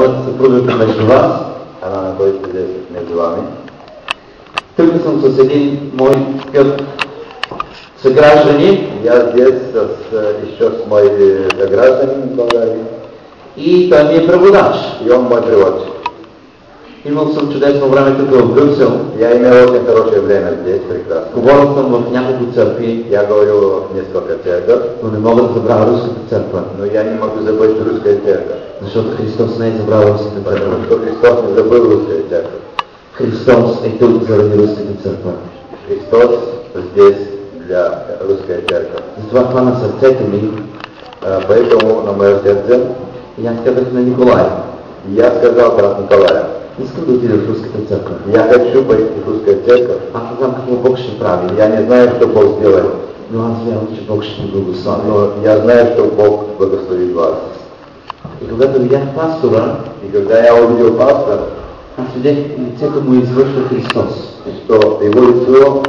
моята съпруга между вас. Она находится здесь между вами. Тук съм с един мой такъв съгражданин. Я здесь еще с мой гражданин България. И той ми е преводач. И он мой преводчик. Имал съм чудесно време тук в Брюксел. Я имел очень хорошее время здесь, прекрасно. Говорил съм в няколко църкви. Я говорил в несколько церквей. Но не мога да забравя руската църква. Но я не могу забыть русская церковь. Защото Христос не е забравил руската църква. Потому что Христос не забыл русская церковь. Христос е тук заради руската църква. Христос здесь для русской церкви. Затова това на сърцето ми. Поэтому на мое сердце. И аз казах на Николай. Я сказал брат Николая. Искам да отида в руската църква. Я хочу пойти в русская церковь. Аз не знам какво Бог ще прави. Я не знаю, что Бог сделает. Но аз вярвам, че Бог ще ни благослови. Но я знаю, что Бог благословит вас. И когато видях пастора, и когда я увидел пастора, аз видях лицето му извършва Христос. Что его лицо